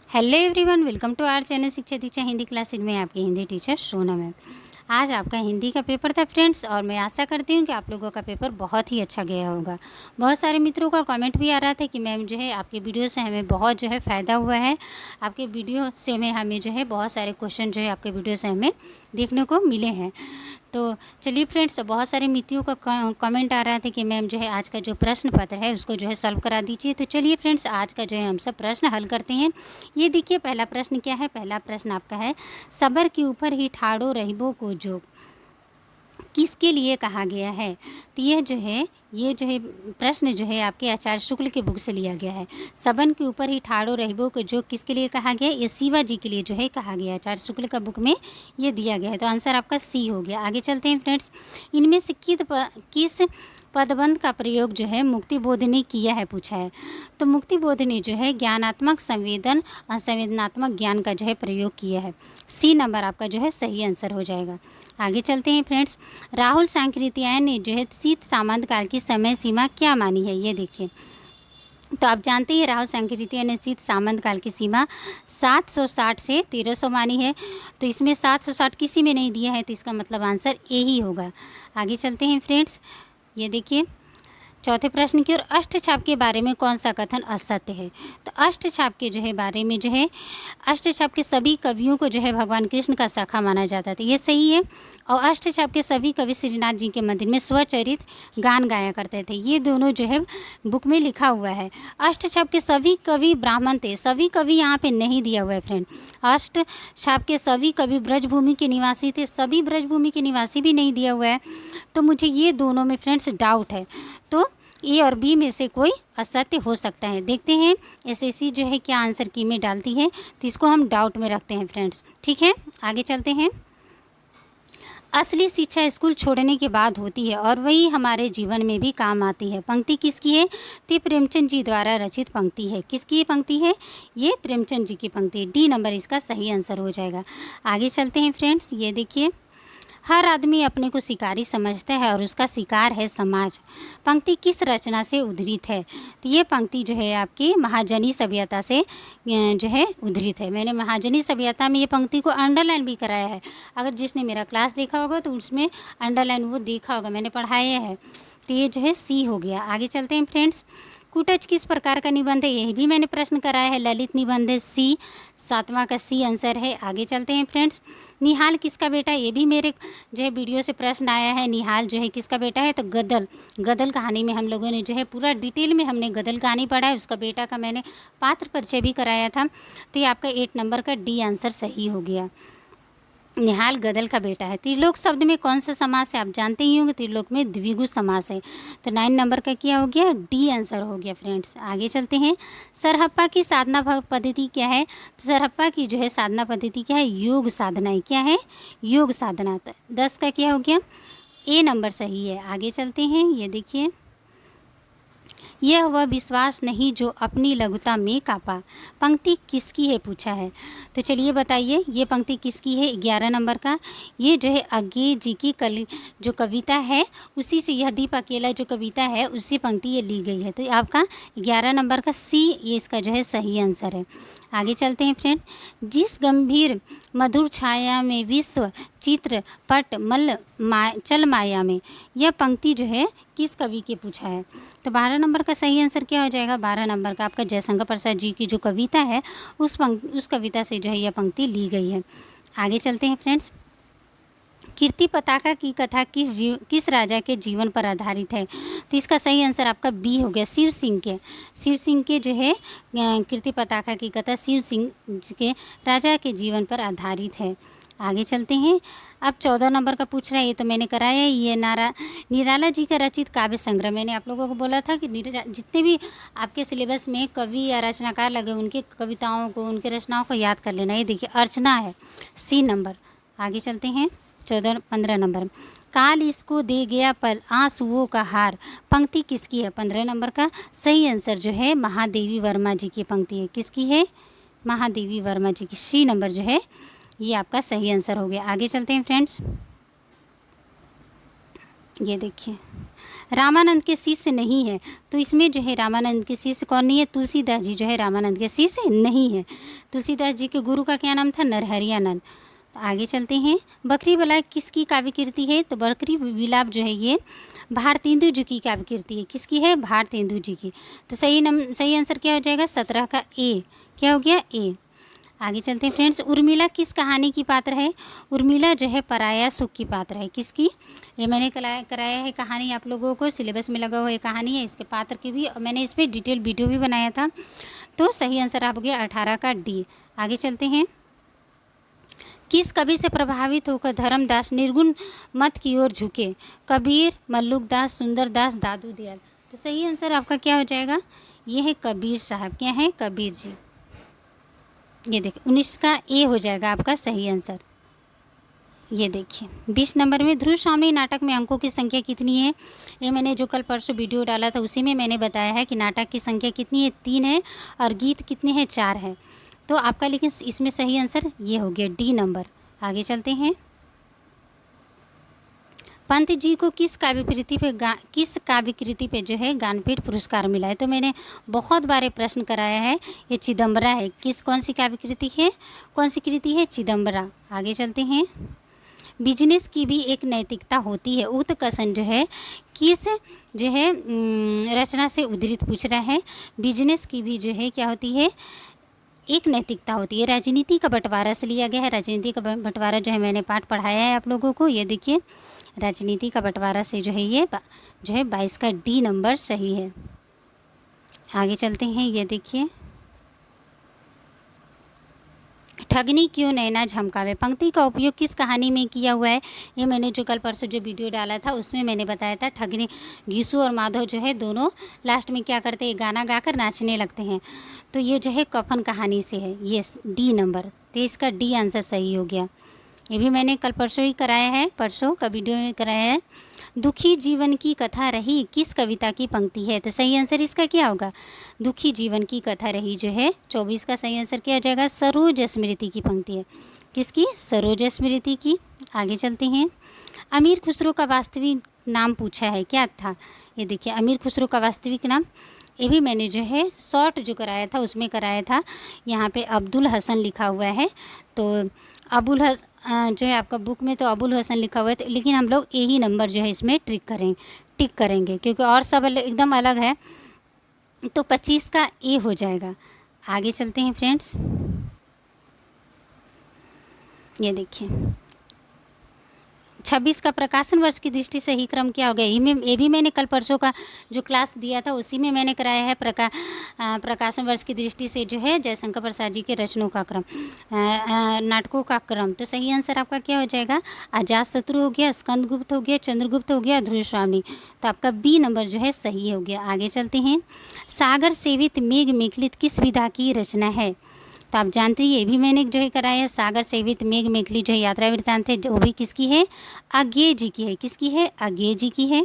Hello everyone, welcome to our channel Shiksha Diksha Hindi classes में आपकी Hindi teacher Sonam है। आज आपका हिंदी का पेपर था फ्रेंड्स, और मैं आशा करती हूँ कि आप लोगों का पेपर बहुत ही अच्छा गया होगा। बहुत सारे मित्रों का कमेंट भी आ रहा था कि मैम जो है आपके वीडियो से हमें बहुत जो है फ़ायदा हुआ है। आपके वीडियो से हमें जो है बहुत सारे क्वेश्चन जो है आपके वीडियो से हमें देखने को मिले हैं। तो चलिए फ्रेंड्स, तो बहुत सारे मित्रों का कमेंट आ रहा था कि मैम जो है आज का जो प्रश्न पत्र है उसको जो है सॉल्व करा दीजिए। तो चलिए फ्रेंड्स, आज का जो है हम सब प्रश्न हल करते हैं। ये देखिए, पहला प्रश्न क्या है। पहला प्रश्न आपका है, सबर के ऊपर ही ठाड़ो रहिबो को जो किसके लिए कहा गया है। तो ये जो है प्रश्न जो है आपके आचार्य शुक्ल के बुक से लिया गया है। सबन के ऊपर ही ठाड़ो रहिबो को जो किसके लिए कहा गया है, ये शिवा जी के लिए जो है कहा गया है। आचार्य शुक्ल का बुक में ये दिया गया है, तो आंसर आपका सी हो गया। आगे चलते हैं फ्रेंड्स। इनमें से किस पदबंध का प्रयोग जो है मुक्तिबोध ने किया है, पूछा है। तो मुक्तिबोध ने जो है ज्ञानात्मक संवेदन और संवेदनात्मक ज्ञान का जो है प्रयोग किया है। सी नंबर आपका जो है सही आंसर हो जाएगा। आगे चलते हैं फ्रेंड्स। राहुल सांकृत्यायन ने जो है शीत सामंत काल की समय सीमा क्या मानी है, ये देखिए। तो आप जानते हैं राहुल सांकृत्यायन ने शीत सामंत काल की सीमा 760 से 1300 मानी है। तो इसमें 760 किसी में नहीं दिया है, तो इसका मतलब आंसर ए ही होगा। आगे चलते हैं फ्रेंड्स। ये देखिए, चौथे प्रश्न की ओर, अष्टछाप के बारे में कौन सा कथन असत्य है। तो अष्टछाप के जो है बारे में जो है, अष्टछाप के सभी कवियों को जो है भगवान कृष्ण का शाखा माना जाता था, ये सही है। और अष्टछाप के सभी कवि श्रीनाथ जी के मंदिर में स्वचरित गान गाया करते थे, ये दोनों जो है बुक में लिखा हुआ है। अष्टछाप के सभी कवि ब्राह्मण थे, सभी कवि यहाँ पे नहीं दिया हुआ है फ्रेंड। अष्टछाप के सभी कवि ब्रजभूमि के निवासी थे, सभी ब्रजभूमि के निवासी भी नहीं दिया हुआ है। तो मुझे ये दोनों में फ्रेंड्स डाउट है, तो ए और बी में से कोई असत्य हो सकता है। देखते हैं एसएससी जो है क्या आंसर की में डालती है, तो इसको हम डाउट में रखते हैं फ्रेंड्स, ठीक है। आगे चलते हैं। असली शिक्षा स्कूल छोड़ने के बाद होती है और वही हमारे जीवन में भी काम आती है। पंक्ति किसकी है, तो प्रेमचंद जी द्वारा रचित पंक्ति है। किसकी ये पंक्ति है, ये प्रेमचंद जी की पंक्ति है। डी नंबर इसका सही आंसर हो जाएगा। आगे चलते हैं फ्रेंड्स। ये देखिए, हर आदमी अपने को शिकारी समझता है और उसका शिकार है समाज। पंक्ति किस रचना से उद्धृत है, तो ये पंक्ति जो है आपकी महाजनी सभ्यता से जो है उद्धृत है। मैंने महाजनी सभ्यता में ये पंक्ति को अंडरलाइन भी कराया है। अगर जिसने मेरा क्लास देखा होगा तो उसमें अंडरलाइन वो देखा होगा, मैंने पढ़ाया है। तो ये जो है सी हो गया। आगे चलते हैं फ्रेंड्स। कुटज किस प्रकार का निबंध है, यही भी मैंने प्रश्न कराया है। ललित निबंध है, सी, सातवां का सी आंसर है। आगे चलते हैं फ्रेंड्स। निहाल किसका बेटा है, ये भी मेरे जो है वीडियो से प्रश्न आया है। निहाल जो है किसका बेटा है, तो गदल कहानी में हम लोगों ने जो है पूरा डिटेल में हमने गदल कहानी पढ़ा है। उसका बेटा का मैंने पात्र परिचय भी कराया था। तो ये आपका 8 नंबर का डी आंसर सही हो गया। निहाल गदल का बेटा है। त्रिलोक शब्द में कौन सा समास है, आप जानते ही होंगे, त्रिलोक में द्विगु समास है। तो 9 नंबर का क्या हो गया, डी आंसर हो गया फ्रेंड्स। आगे चलते हैं। सरहप्पा की साधना पद्धति क्या है, तो सरहप्पा की जो है साधना पद्धति क्या है, योग साधना है। क्या है, योग साधना। तो 10 का क्या हो गया, ए नंबर सही है। आगे चलते हैं। ये देखिए, यह वह विश्वास नहीं जो अपनी लघुता में कापा, पंक्ति किसकी है, पूछा है। तो चलिए बताइए, ये पंक्ति किसकी है। 11 नंबर का, ये जो है अज्ञे जी की जो कविता है उसी से, यह दीप अकेला जो कविता है उसी पंक्ति ये ली गई है। तो आपका 11 नंबर का सी, ये इसका जो है सही आंसर है। आगे चलते हैं फ्रेंड। जिस गंभीर मधुर छाया में विश्व चित्र पट चल माया में, यह पंक्ति जो है किस कवि के, पूछा है। तो 12 नंबर का सही आंसर क्या हो जाएगा, 12 नंबर का आपका जयशंकर प्रसाद जी की जो कविता है उस कविता से जो है यह पंक्ति ली गई है। आगे चलते हैं फ्रेंड्स। कीर्ति पताका की कथा किस राजा के जीवन पर आधारित है, तो इसका सही आंसर आपका बी हो गया, शिव सिंह के जो है कीर्ति पताका की कथा शिव सिंह के राजा के जीवन पर आधारित है। आगे चलते हैं। अब 14 नंबर का पूछ रहा है, ये तो मैंने कराया है। ये निराला जी का रचित काव्य संग्रह, मैंने आप लोगों को बोला था कि जितने भी आपके सिलेबस में कवि या रचनाकार लगे उनके कविताओं को, उनके रचनाओं को याद कर लेना। ये देखिए, अर्चना है, सी नंबर। आगे चलते हैं। 15 नंबर, काल इसको दे गया पल आंसुओं का हार, पंक्ति किसकी है। 15 नंबर का सही आंसर जो है महादेवी वर्मा जी की पंक्ति है। किसकी है, महादेवी वर्मा जी की। सी नंबर जो है ये आपका सही आंसर हो गया। आगे चलते हैं फ्रेंड्स। ये देखिए, रामानंद के शिष्य नहीं है, तो इसमें जो है रामानंद के शिष्य कौन नहीं है, तुलसीदास जी जो है रामानंद के शिष्य नहीं है। तुलसीदास जी के गुरु का क्या नाम था, नरहरियानंद। तो आगे चलते हैं, बकरी विलाप किसकी काव्य कृति है, तो बकरी विलाप जो है ये भारतेंदु जी की काव्य कृति है। किसकी है, भारतेंदु जी की। तो सही आंसर क्या हो जाएगा, 17 का ए, क्या हो गया, ए। आगे चलते हैं फ्रेंड्स, उर्मिला किस कहानी की पात्र है, उर्मिला जो है पराया सुख की पात्र है। किसकी, ये मैंने कराया है कहानी आप लोगों को, सिलेबस में लगा हुआ ये कहानी है, इसके पात्र की भी मैंने इस पर डिटेल वीडियो भी बनाया था। तो सही आंसर आप हो गया 18 का डी। आगे चलते हैं, किस कवि से प्रभावित होकर धर्मदास निर्गुण मत की ओर झुके, कबीर, मल्लुकदास, सुंदरदास, दादू दयाल। तो सही आंसर आपका क्या हो जाएगा, ये है कबीर साहब। क्या है, कबीर जी। ये देखिए 19 का ए हो जाएगा आपका सही आंसर। ये देखिए 20 नंबर में ध्रुव स्वामी नाटक में अंकों की संख्या कितनी है, ये मैंने जो कल परसों वीडियो डाला था उसी में मैंने बताया है कि नाटक की संख्या कितनी है, 3 है, और गीत कितने हैं, 4 है। तो आपका लेकिन इसमें सही आंसर ये हो गया डी नंबर। आगे चलते हैं, पंत जी को किस काव्य कृति पे जो है ज्ञानपीठ पुरस्कार मिला है। तो मैंने बहुत बार प्रश्न कराया है, ये चिदम्बरा है। कौन सी काव्य कृति है, कौन सी कृति है, चिदम्बरा। आगे चलते हैं, बिजनेस की भी एक नैतिकता होती है, उत्कर्षण जो है किस जो है रचना से उद्धृत पूछ रहा है। बिजनेस की भी जो है क्या होती है, एक नैतिकता होती है। राजनीति का बंटवारा से लिया गया है। राजनीति का बंटवारा जो है मैंने पाठ पढ़ाया है आप लोगों को। ये देखिए राजनीति का बंटवारा से जो है ये जो है 22 का डी नंबर सही है। आगे चलते हैं, ये देखिए, ठगनी क्यों नैना झमकावे, पंक्ति का उपयोग किस कहानी में किया हुआ है। ये मैंने जो कल परसों जो वीडियो डाला था उसमें मैंने बताया था। ठगनी, घीसू और माधव जो है दोनों लास्ट में क्या करते हैं, गाना गाकर नाचने लगते हैं। तो ये जो है कफन कहानी से है, ये डी नंबर। तो इसका डी आंसर सही हो गया। ये भी मैंने कल परसों ही कराया है, परसों का वीडियो में कराया है। दुखी जीवन की कथा रही किस कविता की पंक्ति है। तो सही आंसर इसका क्या होगा, दुखी जीवन की कथा रही जो है 24 का सही आंसर क्या हो जाएगा, सरोज स्मृति की पंक्ति है। किसकी, सरोज स्मृति की। आगे चलते हैं, अमीर खुसरो का वास्तविक नाम पूछा है, क्या था। ये देखिए अमीर खुसरो का वास्तविक नाम, ये भी मैंने जो है शॉर्ट जो कराया था उसमें कराया था। यहाँ पे अब्दुल हसन लिखा हुआ है, तो जो है आपका बुक में तो अबुल हसन लिखा हुआ है, तो लेकिन हम लोग यही नंबर जो है इसमें टिक करेंगे क्योंकि और सब एकदम अलग है। तो 25 का ए हो जाएगा। आगे चलते हैं फ्रेंड्स, ये देखिए 26 का प्रकाशन वर्ष की दृष्टि से ही क्रम क्या हो गया। ये भी मैंने कल परसों का जो क्लास दिया था उसी में मैंने कराया है। प्रकाशन वर्ष की दृष्टि से जो है जयशंकर प्रसाद जी के रचनों का क्रम, नाटकों का क्रम। तो सही आंसर आपका क्या हो जाएगा, अजातशत्रु हो गया, स्कंदगुप्त हो गया, चंद्रगुप्त हो गया, ध्रुव स्वामी। तो आपका बी नंबर जो है सही हो गया। आगे चलते हैं, सागर सेवित मेघ मेखलित किस विधा की रचना है। तो आप जानते हैं ये भी मैंने जो है कराया है। सागर सेवित मेघ मेखली जो है यात्रा वृत्तांत है, जो भी किसकी है, अज्ञेय जी की है। किसकी है, अज्ञेय जी की है।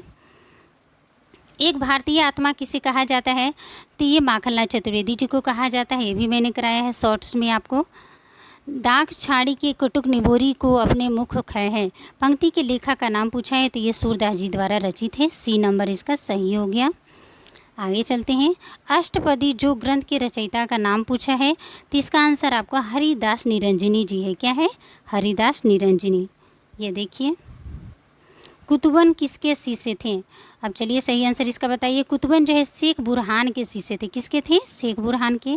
एक भारतीय आत्मा किसे कहा जाता है, तो ये माखनलाल चतुर्वेदी जी को कहा जाता है। ये भी मैंने कराया है शॉर्ट्स में आपको। दाग छाड़ी के कुटुक निबोरी को अपने मुख खय है, पंक्ति के लेखक का नाम पूछा है, तो ये सूरदास जी द्वारा रचित है। सी नंबर इसका सही हो गया। आगे चलते हैं, अष्टपदी जो ग्रंथ के रचयिता का नाम पूछा है, तो इसका आंसर आपका हरिदास निरंजनी जी है। क्या है, हरिदास निरंजनी। ये देखिए, कुतुबन किसके शिष्य थे। अब चलिए सही आंसर इसका बताइए। कुतुबन जो है शेख बुरहान के शिष्य थे। किसके थे, शेख बुरहान के।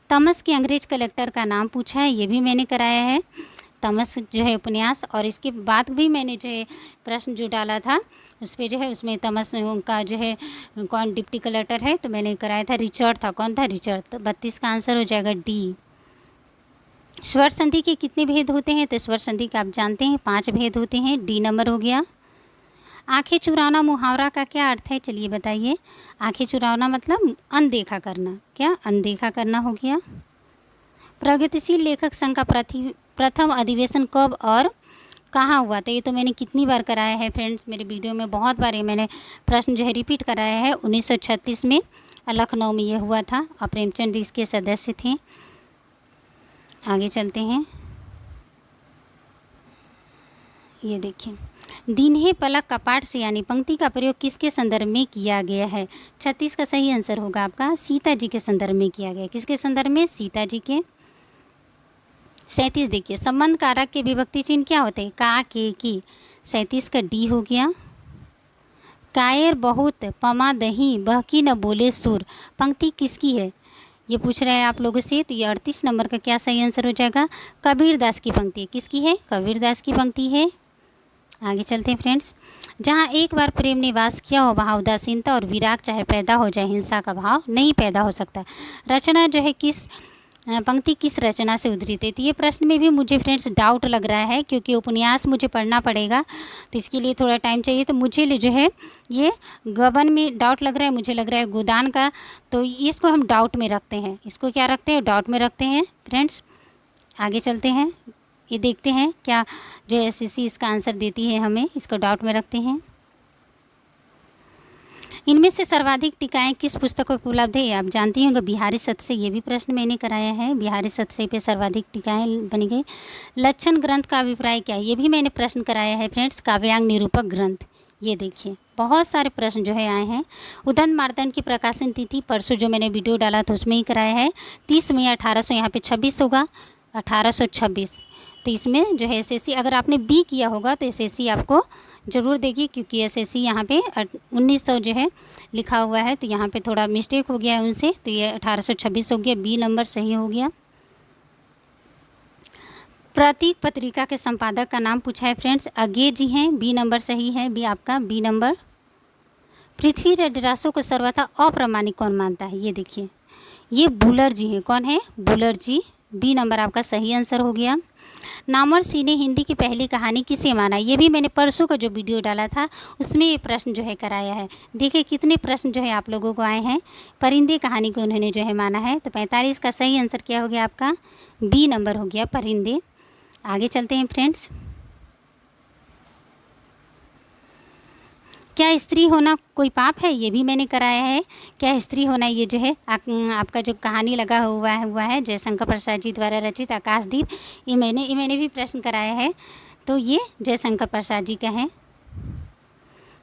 तमस के अंग्रेज कलेक्टर का नाम पूछा है, ये भी मैंने कराया है। तमस जो है उपन्यास, और इसके बाद भी मैंने जो है प्रश्न जो डाला था उस पर जो है उसमें तमस का जो है कौन डिप्टी कलेक्टर है, तो मैंने कराया था रिचर्ड था। कौन था, रिचर्ड। तो 32 का आंसर हो जाएगा डी। स्वर संधि के कितने भेद होते हैं, तो स्वर संधि का आप जानते हैं 5 भेद होते हैं। डी नंबर हो गया। आंखें चुराना मुहावरा का क्या अर्थ है, चलिए बताइए। आंखें चुराना मतलब अनदेखा करना। क्या, अनदेखा करना हो गया। प्रगतिशील लेखक संघ का प्रथम अधिवेशन कब और कहाँ हुआ था, ये तो मैंने कितनी बार कराया है फ्रेंड्स, मेरे वीडियो में बहुत बार ये मैंने प्रश्न जो है रिपीट कराया है। 1936 में लखनऊ में ये हुआ था, और प्रेमचंद इसके सदस्य थे। आगे चलते हैं, ये देखिए दीन्हे पलक कपाट से यानी पंक्ति का प्रयोग किसके संदर्भ में किया गया है? 36 का सही आंसर होगा आपका सीता जी के संदर्भ में किया गया। किसके संदर्भ में? सीता जी के। 37 देखिए, संबंध कारक के विभक्ति चिन्ह क्या होते हैं? का, के, की। 37 का डी हो गया। कायर बहुत पमा दही बहकी न बोले सुर, पंक्ति किसकी है? ये पूछ रहा है आप लोगों से, तो ये 38 नंबर का क्या सही आंसर हो जाएगा? कबीरदास की पंक्ति। किसकी है? कबीरदास की पंक्ति है। आगे चलते हैं फ्रेंड्स। जहाँ एक बार प्रेम ने वास किया हो वहाँ उदासीनता और विराग चाहे पैदा हो जाए, हिंसा का भाव नहीं पैदा हो सकता। रचना जो है किस पंक्ति किस रचना से उद्धृत है? तो ये प्रश्न में भी मुझे फ्रेंड्स डाउट लग रहा है, क्योंकि उपन्यास मुझे पढ़ना पड़ेगा, तो इसके लिए थोड़ा टाइम चाहिए। तो मुझे जो है ये गबन में डाउट लग रहा है, मुझे लग रहा है गोदान का, तो इसको हम डाउट में रखते हैं। इसको क्या रखते हैं? डाउट में रखते हैं फ्रेंड्स। आगे चलते हैं, ये देखते हैं क्या जो एसएससी इसका आंसर देती है हमें, इसको डाउट में रखते हैं। इनमें से सर्वाधिक टीकाएं किस पुस्तक में उपलब्ध है? आप जानती होंगे बिहारी सतसई, ये भी प्रश्न मैंने कराया है। बिहारी सतसई पे सर्वाधिक टीकाएं बनी गई। लक्षण ग्रंथ का अभिप्राय क्या है? ये भी मैंने प्रश्न कराया है फ्रेंड्स। काव्यांग निरूपक ग्रंथ। ये देखिए बहुत सारे प्रश्न जो है आए हैं। उदंत मार्तंड की प्रकाशन तिथि परसों जो मैंने वीडियो डाला था उसमें ही कराया है। 30 मई 1800, यहाँ पे 26 होगा 1826। तो इसमें जो है एसएससी अगर आपने बी किया होगा तो एसएससी आपको ज़रूर देगी, क्योंकि एसएससी यहाँ पे 1900 जो है लिखा हुआ है, तो यहाँ पे थोड़ा मिस्टेक हो गया है उनसे, तो ये 1826 हो गया। बी नंबर सही हो गया। प्रतीक पत्रिका के संपादक का नाम पूछा है फ्रेंड्स। अज्ञे जी हैं, बी नंबर सही है। बी आपका बी नंबर। पृथ्वीराज रासो को सर्वथा अप्रामाणिक कौन मानता है? ये देखिए, ये बुलर जी हैं। कौन है? बुलर जी। बी नंबर आपका सही आंसर हो गया। नामवर सिंह ने हिंदी की पहली कहानी किसे माना? ये भी मैंने परसों का जो वीडियो डाला था उसमें ये प्रश्न जो है कराया है। देखिए कितने प्रश्न जो है आप लोगों को आए हैं। परिंदे कहानी को उन्होंने जो है माना है। तो 45 का सही आंसर क्या हो गया आपका? बी नंबर हो गया, परिंदे। आगे चलते हैं फ्रेंड्स। क्या स्त्री होना कोई पाप है? ये भी मैंने कराया है। क्या स्त्री होना ये जो है आपका जो कहानी लगा हुआ है जयशंकर प्रसाद जी द्वारा रचित आकाशदीप, ये मैंने भी प्रश्न कराया है, तो ये जयशंकर प्रसाद जी का है।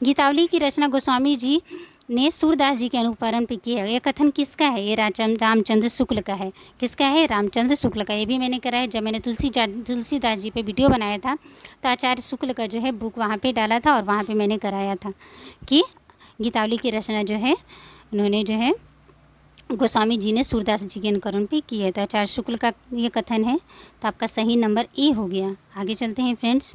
गीतावली की रचना गोस्वामी जी ने सूरदास जी के अनुकरण पे की है। यह कथन किसका है? ये रामचंद्र शुक्ल का है। किसका है? रामचंद्र शुक्ल का। ये भी मैंने कराया है। जब मैंने तुलसीदास जी पे वीडियो बनाया था तो आचार्य शुक्ल का जो है बुक वहाँ पे डाला था और वहाँ पे मैंने कराया था कि गीतावली की रचना जो है उन्होंने जो है गोस्वामी जी ने सूरदास जी के अनुकरण पे की है। तो आचार्य शुक्ल का ये कथन है, तो आपका सही नंबर ए हो गया। आगे चलते हैं फ्रेंड्स।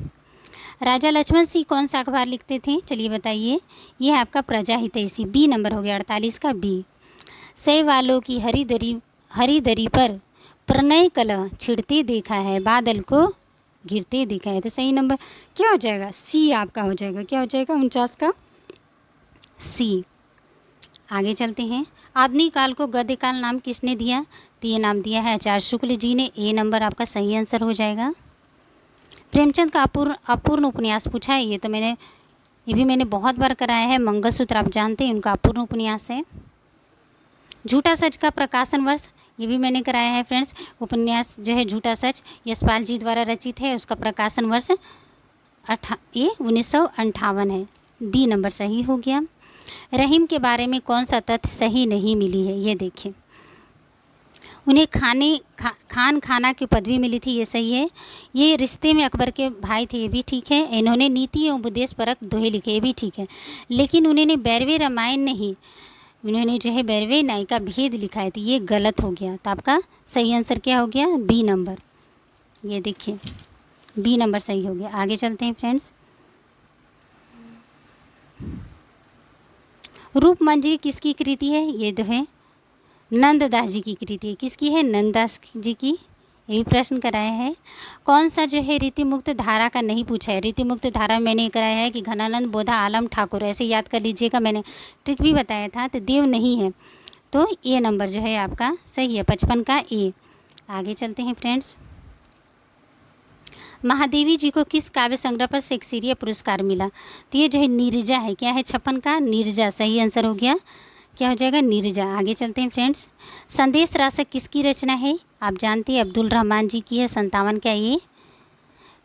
राजा लक्ष्मण सिंह कौन सा अखबार लिखते थे? चलिए बताइए। ये है आपका प्रजा हितैषी। बी नंबर हो गया, 48 का बी। सै वालों की हरी दरी पर प्रणय कलह छिड़ते देखा है, बादल को गिरते देखा है। तो सही नंबर क्या हो जाएगा? सी आपका हो जाएगा। क्या हो जाएगा? 49 का सी। आगे चलते हैं। आधुनिक काल को गद्य काल नाम किसने दिया? तो ये नाम दिया है आचार्य शुक्ल जी ने। ए नंबर आपका सही आंसर हो जाएगा। प्रेमचंद का अपूर्ण उपन्यास पूछा है। ये भी मैंने बहुत बार कराया है। मंगलसूत्र आप जानते हैं, उनका अपूर्ण उपन्यास है। झूठा सच का प्रकाशन वर्ष, ये भी मैंने कराया है फ्रेंड्स। उपन्यास जो है झूठा सच यशपाल जी द्वारा रचित है, उसका प्रकाशन वर्ष 1958 है। बी नंबर सही हो गया। रहीम के बारे में कौन सा तथ्य सही नहीं मिली है? ये देखिए, उन्हें खान खाना की पदवी मिली थी, ये सही है। ये रिश्ते में अकबर के भाई थे, ये भी ठीक है। इन्होंने नीति एवं उपदेश परक दोहे लिखे, ये भी ठीक है। लेकिन उन्होंने बैरवे रामायण नहीं, उन्होंने जो है बैरवे नायिका भेद लिखा है, तो ये गलत हो गया। तो आपका सही आंसर क्या हो गया? B number. ये देखिए बी नंबर सही हो गया। आगे चलते हैं फ्रेंड्स। रूप मंजरी किसकी कृति है? ये जो है नंददास जी की कृति है। किसकी है? नंददास जी की। ये भी प्रश्न कराया है। कौन सा जो है रीतिमुक्त धारा का नहीं पूछा है? रीतिमुक्त धारा मैंने कराया है कि घनानंद बोधा आलम ठाकुर, ऐसे याद कर लीजिएगा, मैंने ट्रिक भी बताया था। तो देव नहीं है, तो ए नंबर जो है आपका सही है, 55 का ए। आगे चलते हैं फ्रेंड्स। महादेवी जी को किस काव्य संग्रह पर शेक्सपियर पुरस्कार मिला? तो ये जो है नीरजा है। क्या है? 56 का नीरजा सही आंसर हो गया। क्या हो जाएगा? नीरजा। आगे चलते हैं फ्रेंड्स। संदेश रासक किसकी रचना है? आप जानते हैं अब्दुल रहमान जी की है। 57 का ये।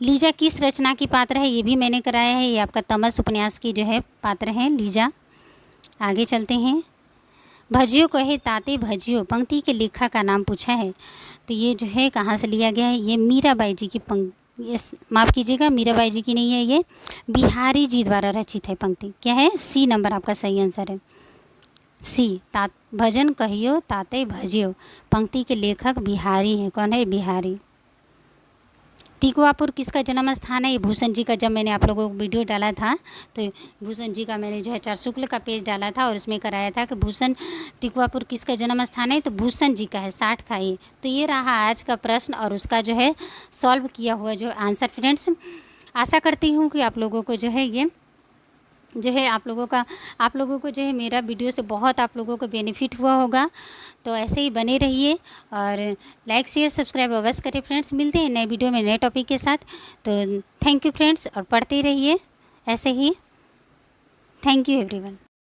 लीजा किस रचना की पात्र है, ये भी मैंने कराया है। ये आपका तमस उपन्यास की जो है पात्र है लीजा। आगे चलते हैं। भजियो कहे ताते भजियो, पंक्ति के लेखक का नाम पूछा है। तो ये जो है कहाँ से लिया गया है, ये मीराबाई जी की माफ़ कीजिएगा, मीराबाई जी की नहीं है, ये बिहारी जी द्वारा रचित है पंक्ति। क्या है, सी नंबर आपका सही आंसर है, सी। भजन कहियो ताते भजियो, पंक्ति के लेखक बिहारी हैं। कौन है, बिहारी। तिकुआपुर किसका जन्म स्थान है, ये भूषण जी का। जब मैंने आप लोगों को वीडियो डाला था तो भूषण जी का मैंने जो है आचार्य शुक्ल का पेज डाला था और उसमें कराया था कि भूषण तिकुआपुर किसका जन्म स्थान है, तो भूषण जी का है, 60 का ये। तो ये रहा आज का प्रश्न और उसका जो है सॉल्व किया हुआ जो आंसर। फ्रेंड्स, आशा करती हूँ कि आप लोगों को जो है ये जो है आप लोगों को जो है मेरा वीडियो से बहुत आप लोगों को बेनिफिट हुआ होगा। तो ऐसे ही बने रहिए और लाइक शेयर सब्सक्राइब अवश्य करें। फ्रेंड्स, मिलते हैं नए वीडियो में नए टॉपिक के साथ। तो थैंक यू फ्रेंड्स, और पढ़ते रहिए ऐसे ही। Thank you everyone.